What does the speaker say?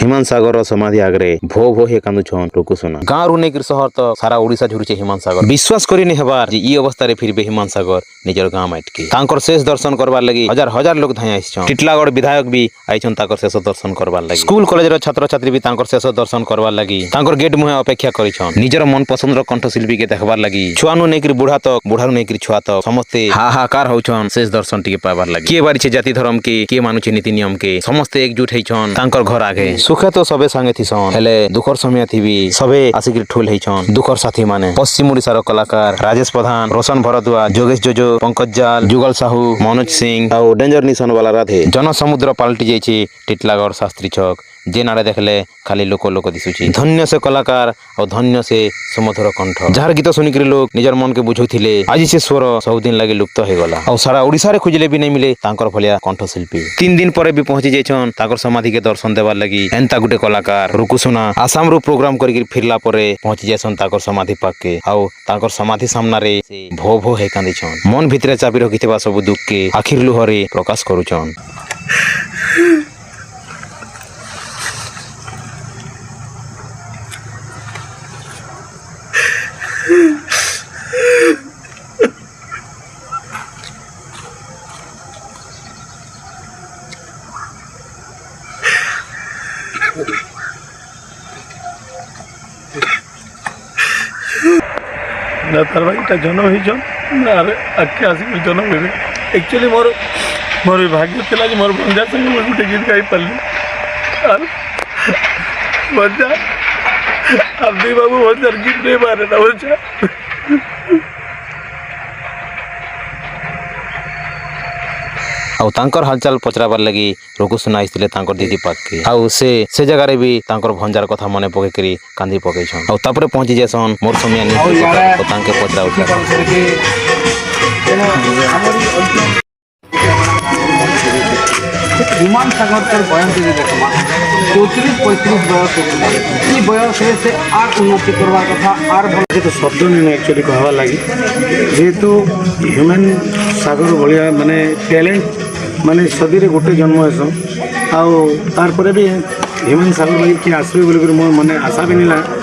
हिमांत सागर समाधि आगरे भो भो हे कांदुछन टुकुसुना गाँव रु नेकिर शहर तो सारा ओडिशा झुरुचे हिमांत सागर विश्वास करि नि हेबार जे ई अवस्था रे फिर बे हिमांत सागर निजर गाँव माटके तांकर शेष दर्शन करबार लागि हजार हजार लोग धाय आइछन। टिटलागढ़ विधायक भी आइछन तांकर शेष दर्शन करबार लागि। स्कूल कॉलेज रो छात्र छात्री भी तांकर शेष दर्शन करबार लागि तांकर गेट मुहे अपेक्षा करिछन निजर मन पसंद रो कंठशिल्पी के देखबार लागि। छुआनु नेकिर बुढ़ा तक बुढ़ारु नेकिर छुआ तक समस्ते हाहाकार होछन शेष दर्शन टिके पाबार लागि। के बारी छे जाति धर्म के मानुछे नीति नियम के समस्ते एकजुट हेछन तांकर घर आगे। सुखे तो सबे संगे थिसन हेले दुखर समय थिबी सबे आसिक ठुल हेछन दुखर साथी माने पश्चिम ओडिसा रो कलाकार राजेश प्रधान, रोशन भरद्वाज, जोगेश जोजो, पंकज जाल, जुगल साहू, मनोज सिंह और डेंजर निशान वाला राधे जन समुद्र पलटि जाइछि टिटलागढ़ शास्त्री चौक जे नारे देखले खाली लोक लोक दिसुछि। धन्य से कलाकार और धन्य से सुमधुर कंठ जार गीत सुनिकरी लोग निजर मन के बुझुथिले आज से स्वर सब दिन लागे लुप्त हो गला और सारा ओडिसा रे खोजले भी नहीं मिले तांकर भलिया कंठशिल्पी। 3 दिन पर भी पहुंची जाइछन तांकर समाधि के दर्शन देवार लागि। एंता गुटे कलाकार रुकुसुना आसाम रो प्रोग्राम करिक फिरला परे पहुंची जाइछन तांकर समाधि पाके और तांकर समाधि सामना रे भो भो हे कांदिछन मन भितरे चापी रखिथिबा सब दुख के आखिर लुहरे प्रकाश करूछन। ना तार भाईटा जन्म होइछन ना आके आसिक जन्म हेबे। एक्चुअली मोर भाग्य थिला जे मोर बंजा संगे मोर गुटे गीत गाई पारली आर बंजा अब्दी बाबू बंजार गीत नहीं मारे ना बंजा। और तांकर हालचाल पचराबार लगी रुकुसुना आइथिले तांकर दीदी पाके आउ से जगह रे भी तांकर भंजार कथा मने पके करी कांदी पकेछन और तापरे पहुंची जेसन मोर समय नि और तांके पचरा उठला हिमांत सागर तर बयान से देखमा 34-35 बयस ई बयस से आर उन्नति करवा कथा आर भल तो शब्द नहीं एक्चुअली कहवा लगी जेहेतु हिमांत सागर भाया माने टैलेंट माने सदी रे गोटे जन्म हेसन आउ तार परे भी हिमांत सागर भाई किए आसबे बोलिक मोर मने आशा भी नहीं